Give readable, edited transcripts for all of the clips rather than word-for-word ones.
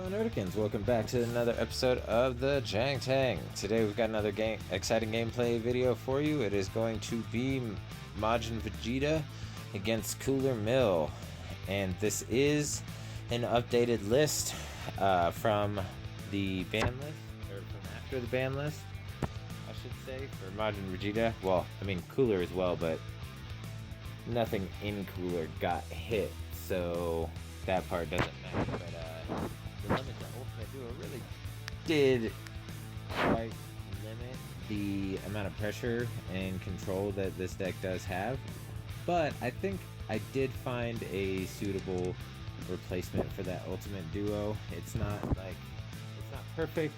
fellow Nerdicans, welcome back to another episode of the Jang Tang. Today we've got another exciting gameplay video for you. It is going to be Majin Vegeta against Cooler Mill. And this is an updated list from the ban list, or from after the ban list, I should say, for Majin Vegeta. Well, I mean Cooler as well, but nothing in Cooler got hit, so that part doesn't matter. But the limit to Ultimate Duo really did quite limit the amount of pressure and control that this deck does have. But I think I did find a suitable replacement for that Ultimate Duo. It's not perfect,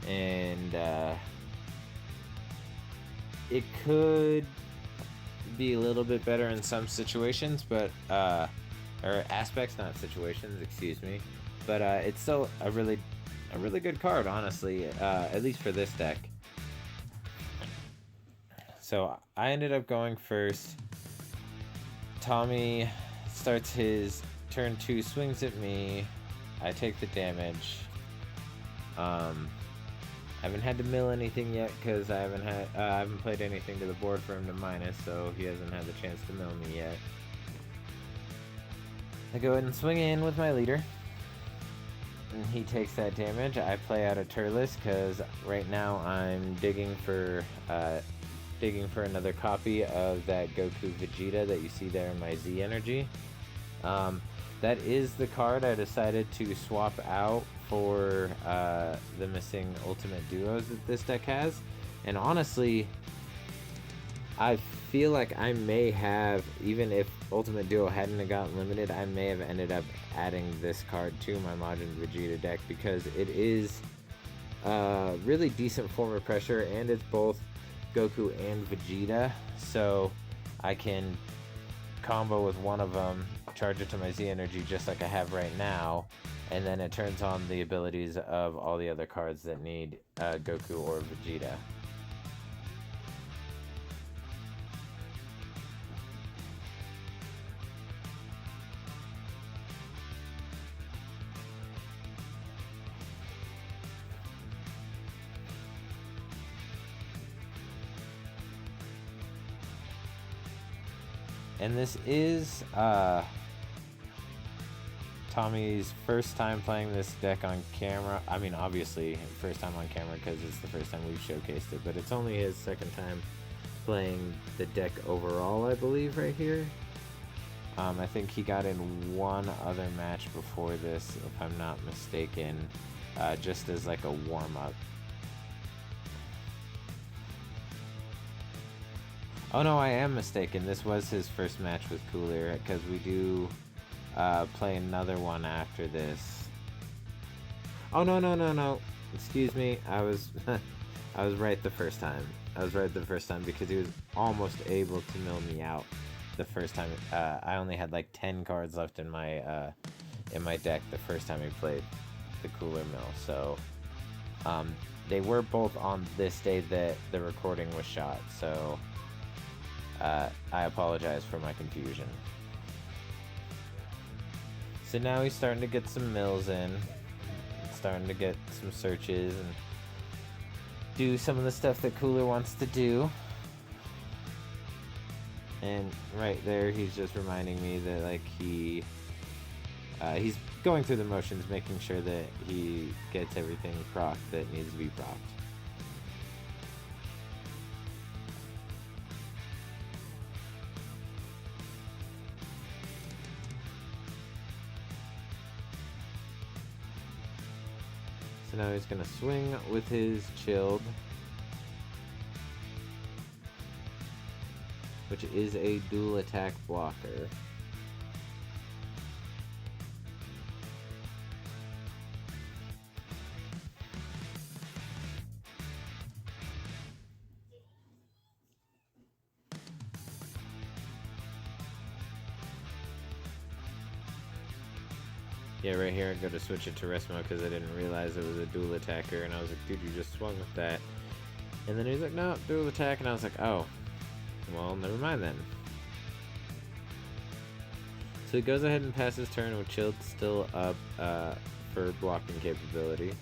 and it could be a little bit better in some situations, but or aspects, not situations, excuse me. But it's still a really good card, honestly, at least for this deck. So I ended up going first. Tommy starts his turn 2, swings at me. I take the damage. I haven't had to mill anything yet because I haven't played anything to the board for him to minus, so he hasn't had the chance to mill me yet. I go ahead and swing in with my leader, and he takes that damage. I play out a Turles because right now I'm digging for another copy of that Goku Vegeta that you see there in my Z energy. That is the card I decided to swap out for the missing Ultimate Duos that this deck has. And honestly, I feel like I may have, even if Ultimate Duo hadn't gotten limited, I may have ended up adding this card to my Majin Vegeta deck because it is a really decent form of pressure, and it's both Goku and Vegeta, so I can combo with one of them, charge it to my Z energy just like I have right now, and then it turns on the abilities of all the other cards that need Goku or Vegeta. And this is Tommy's first time playing this deck on camera. I mean, obviously, first time on camera because it's the first time we've showcased it, but it's only his second time playing the deck overall, I believe, right here. I think he got in one other match before this, if I'm not mistaken, just as like a warm-up. Oh no, I am mistaken. This was his first match with Cooler, because we do play another one after this. Oh no. Excuse me. I was I was right the first time. Because he was almost able to mill me out the first time. I only had like 10 cards left in my deck the first time we played the Cooler Mill. So they were both on this day that the recording was shot. So I apologize for my confusion. So now he's starting to get some mills in, starting to get some searches and do some of the stuff that Cooler wants to do. And right there, he's just reminding me that like he's going through the motions, making sure that he gets everything procced that needs to be procced. So now he's going to swing with his Chilled, which is a dual attack blocker. Yeah, right here I go to switch it to rest mode because I didn't realize it was a dual attacker, and I was like, dude, you just swung with that. And then he's like, no, dual attack, and I was like, oh, well, never mind then. So he goes ahead and passes turn with Chilled still up for blocking capability.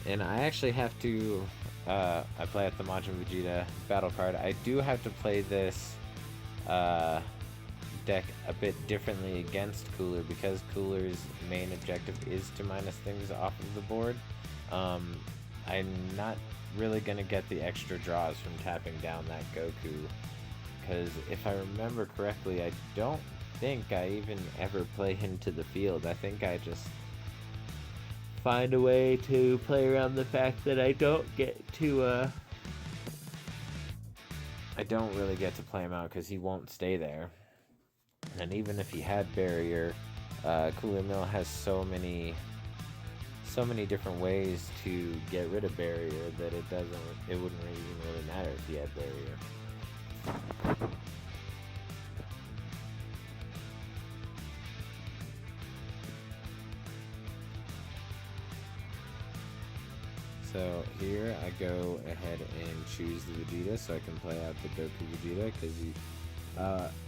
And I actually have to, I play at the Majin Vegeta battle card. I do have to play this deck a bit differently against Cooler because Cooler's main objective is to minus things off of the board. I'm not really going to get the extra draws from tapping down that Goku, because if I remember correctly, I don't think I even ever play him to the field. I think I just find a way to play around the fact that I don't really get to play him out because he won't stay there. And even if he had barrier, Cooler Mill has so many different ways to get rid of barrier that it wouldn't even really matter if he had barrier. So here I go ahead and choose the Vegeta so I can play out the Goku Vegeta, because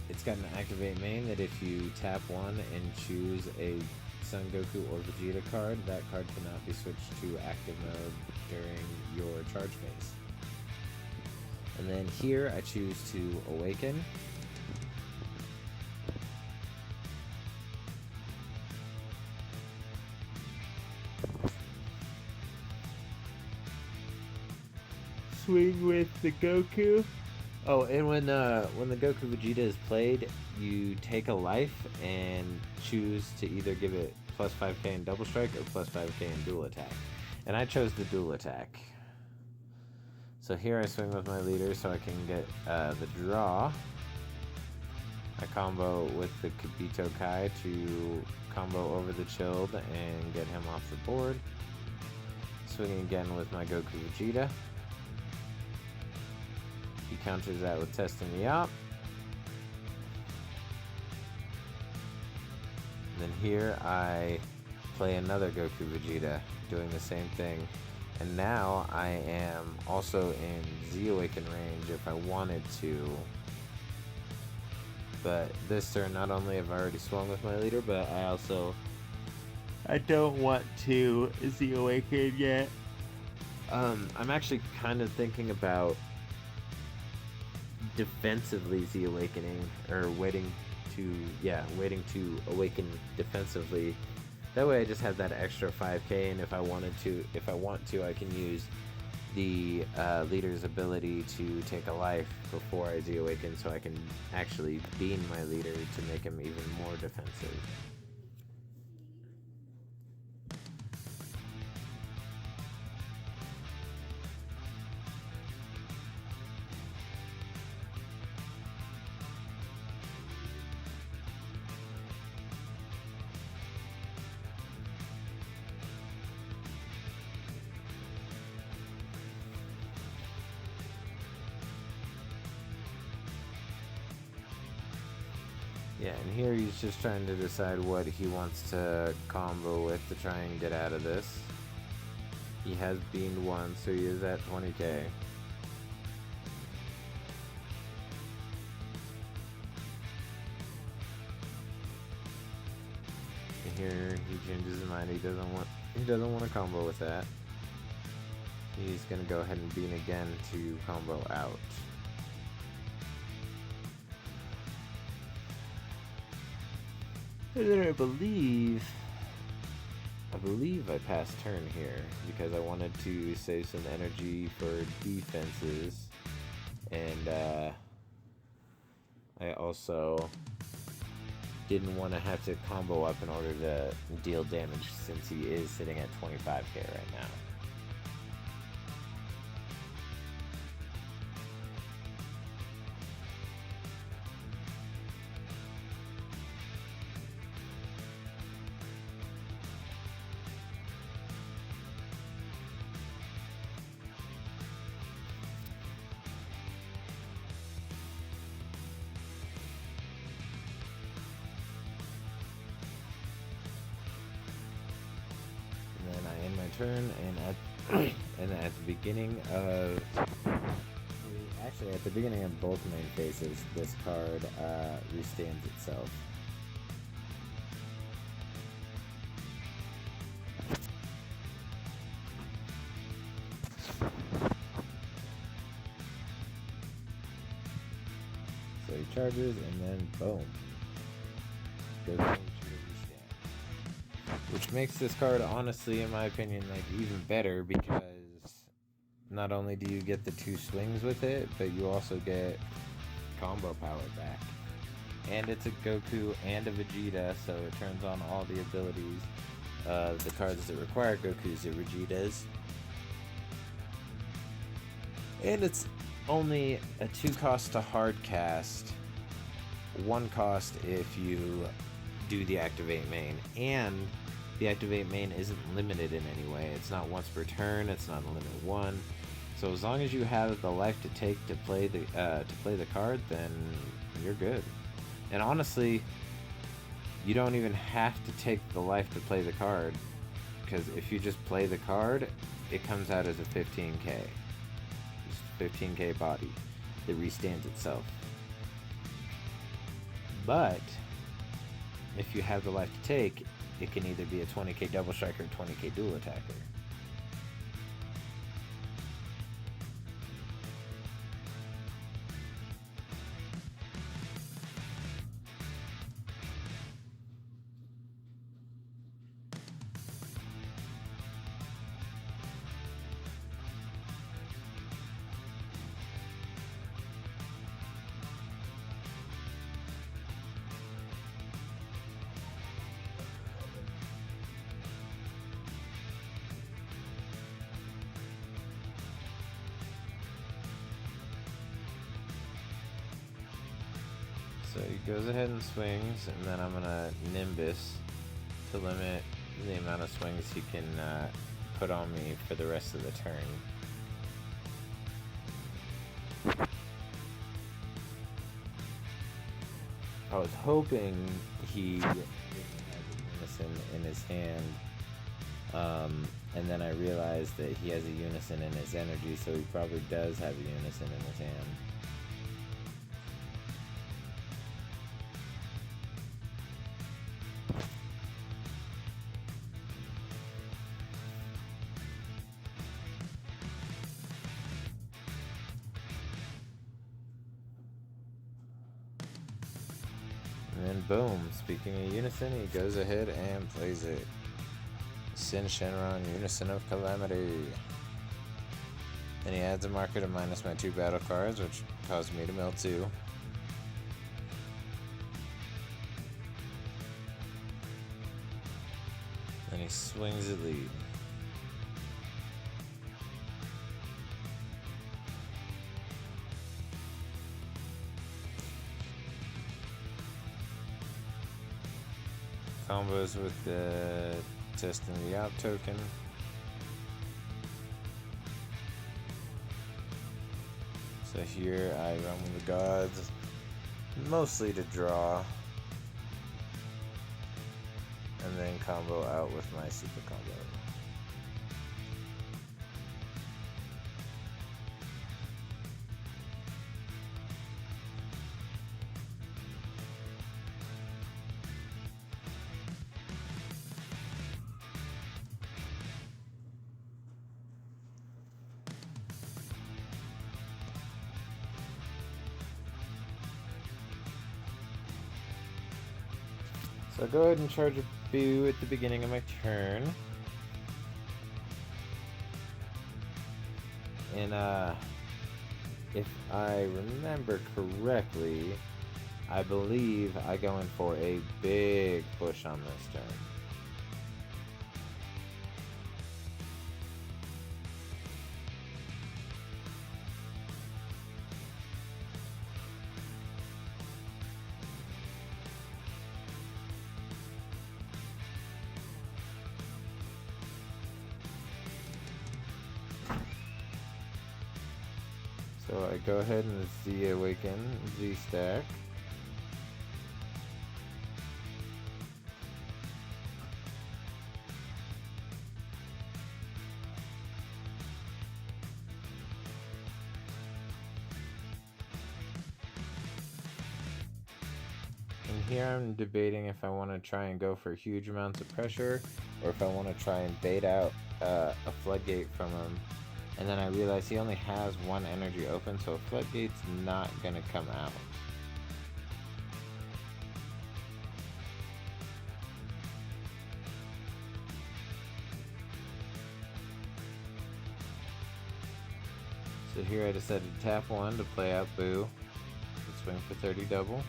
it's got an activate main that if you tap one and choose a Son Goku or Vegeta card, that card cannot be switched to active mode during your charge phase. And then here I choose to awaken. Swing with the Goku. Oh, and when the Goku Vegeta is played, you take a life and choose to either give it plus 5k in double strike or plus 5k in dual attack. And I chose the dual attack. So here I swing with my leader so I can get the draw. I combo with the Kibito Kai to combo over the Chilled and get him off the board. Swinging again with my Goku Vegeta. He counters that with testing me up. Then here I play another Goku Vegeta, doing the same thing. And now I am also in Z Awaken range if I wanted to. But this turn, not only have I already swung with my leader, but I don't want to Z Awaken yet. I'm actually kind of thinking about defensively Z Awakening, or waiting to awaken defensively. That way I just have that extra 5k, and if I want to, I can use the leader's ability to take a life before I Z Awaken, so I can actually beam my leader to make him even more defensive. Yeah, and here he's just trying to decide what he wants to combo with to try and get out of this. He has beamed one, so he is at 20k. And here he changes his mind. He doesn't want to combo with that. He's gonna go ahead and beam again to combo out. And then I believe I passed turn here because I wanted to save some energy for defenses, and I also didn't want to have to combo up in order to deal damage since he is sitting at 25k right now. Turn, and at the beginning of So at the beginning of both main phases, this card restands itself. So he charges, and then boom. Goes to restand. Which makes this card, honestly, in my opinion, like even better, because not only do you get the 2 swings with it, but you also get combo power back. And it's a Goku and a Vegeta, so it turns on all the abilities of the cards that require Gokus or Vegetas. And it's only a 2 cost to hard cast, 1 cost if you do the activate main, and the activate main isn't limited in any way. It's not once per turn, it's not a limit 1. So as long as you have the life to take to play the card, then you're good. And honestly, you don't even have to take the life to play the card, because if you just play the card, it comes out as a 15k. Just 15k body that restands itself. But if you have the life to take, it can either be a 20k double striker or 20k dual attacker. So he goes ahead and swings, and then I'm gonna Nimbus to limit the amount of swings he can put on me for the rest of the turn. I was hoping he didn't have a Unison in his hand, and then I realized that he has a Unison in his energy, so he probably does have a Unison in his hand. And then boom, speaking of Unison, he goes ahead and plays it. Sin Shenron, Unison of Calamity. And he adds a marker to minus my 2 battle cards, which caused me to mill 2. And he swings at lead. Combos with the testing the out token. So here I run with the gods, mostly to draw, and then combo out with my super combo. So I'll go ahead and charge a Boo at the beginning of my turn. And if I remember correctly, I believe I go in for a big push on this turn. So I go ahead and Z Awaken, Z Stack. And here I'm debating if I want to try and go for huge amounts of pressure, or if I want to try and bait out a floodgate from him. And then I realize he only has one energy open, so a floodgate's not going to come out. So here I decided to tap 1 to play out Boo and swing for 30 double.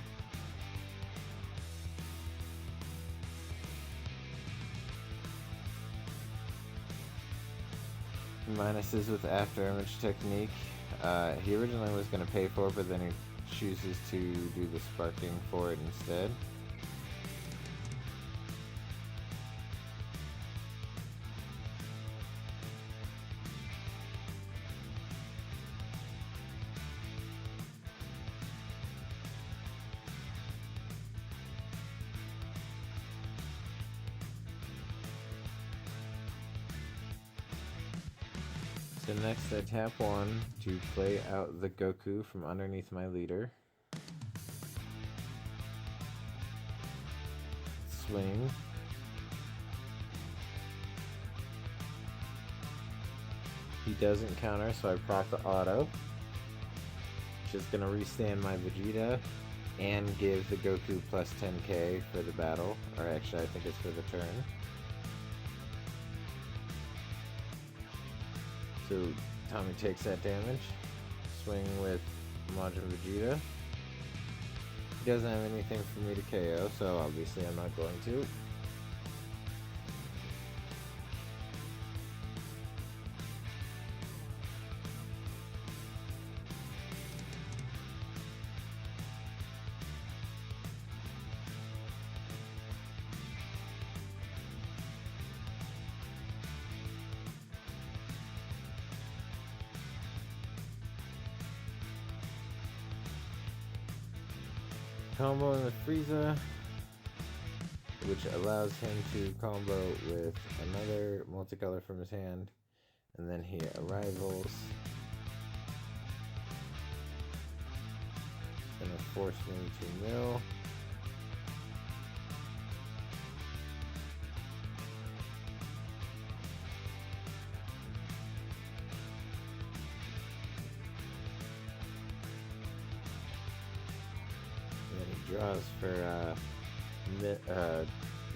Minuses with after image technique. He originally was going to pay for it, but then he chooses to do the sparking for it instead. So next I tap 1 to play out the Goku from underneath my leader. Swing. He doesn't counter, so I prop the auto. Just gonna restand my Vegeta and give the Goku plus 10k for the battle. Or actually I think it's for the turn. So Tommy takes that damage. Swing with Majin Vegeta. He doesn't have anything for me to KO, so obviously I'm not going to. Combo with Frieza, which allows him to combo with another multicolor from his hand, and then he arrivals. It's gonna force me to mill. Draws for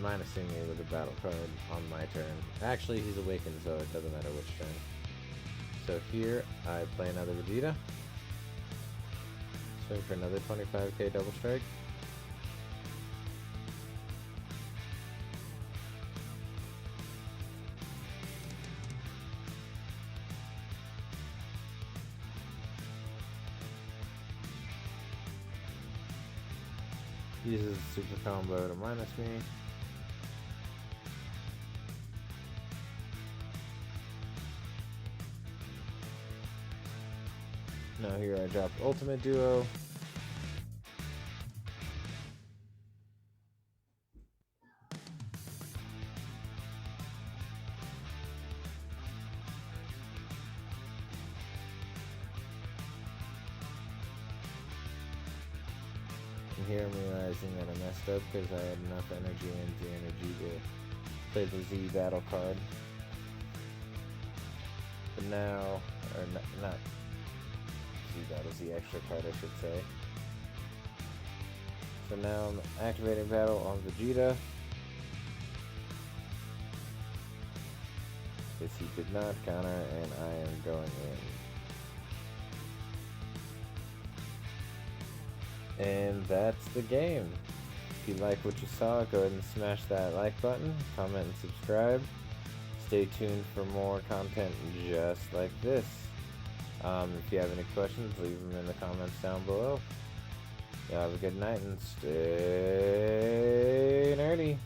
minusing me with a battle card on my turn. Actually, he's awakened, so it doesn't matter which turn. So here, I play another Vegeta. Swing for another 25k double strike. Uses super combo to minus me. Now here I drop Ultimate Duo. And here I'm realizing that I messed up because I had enough energy and the energy to play the Z battle card. But now, or not Z battle, Z extra card I should say. So now I'm activating battle on Vegeta. Because he did not counter and I am going in. And that's the game. If you like what you saw, go ahead and smash that like button, comment and subscribe. Stay tuned for more content just like this. If you have any questions, leave them in the comments down below. Y'all have a good night and stay nerdy.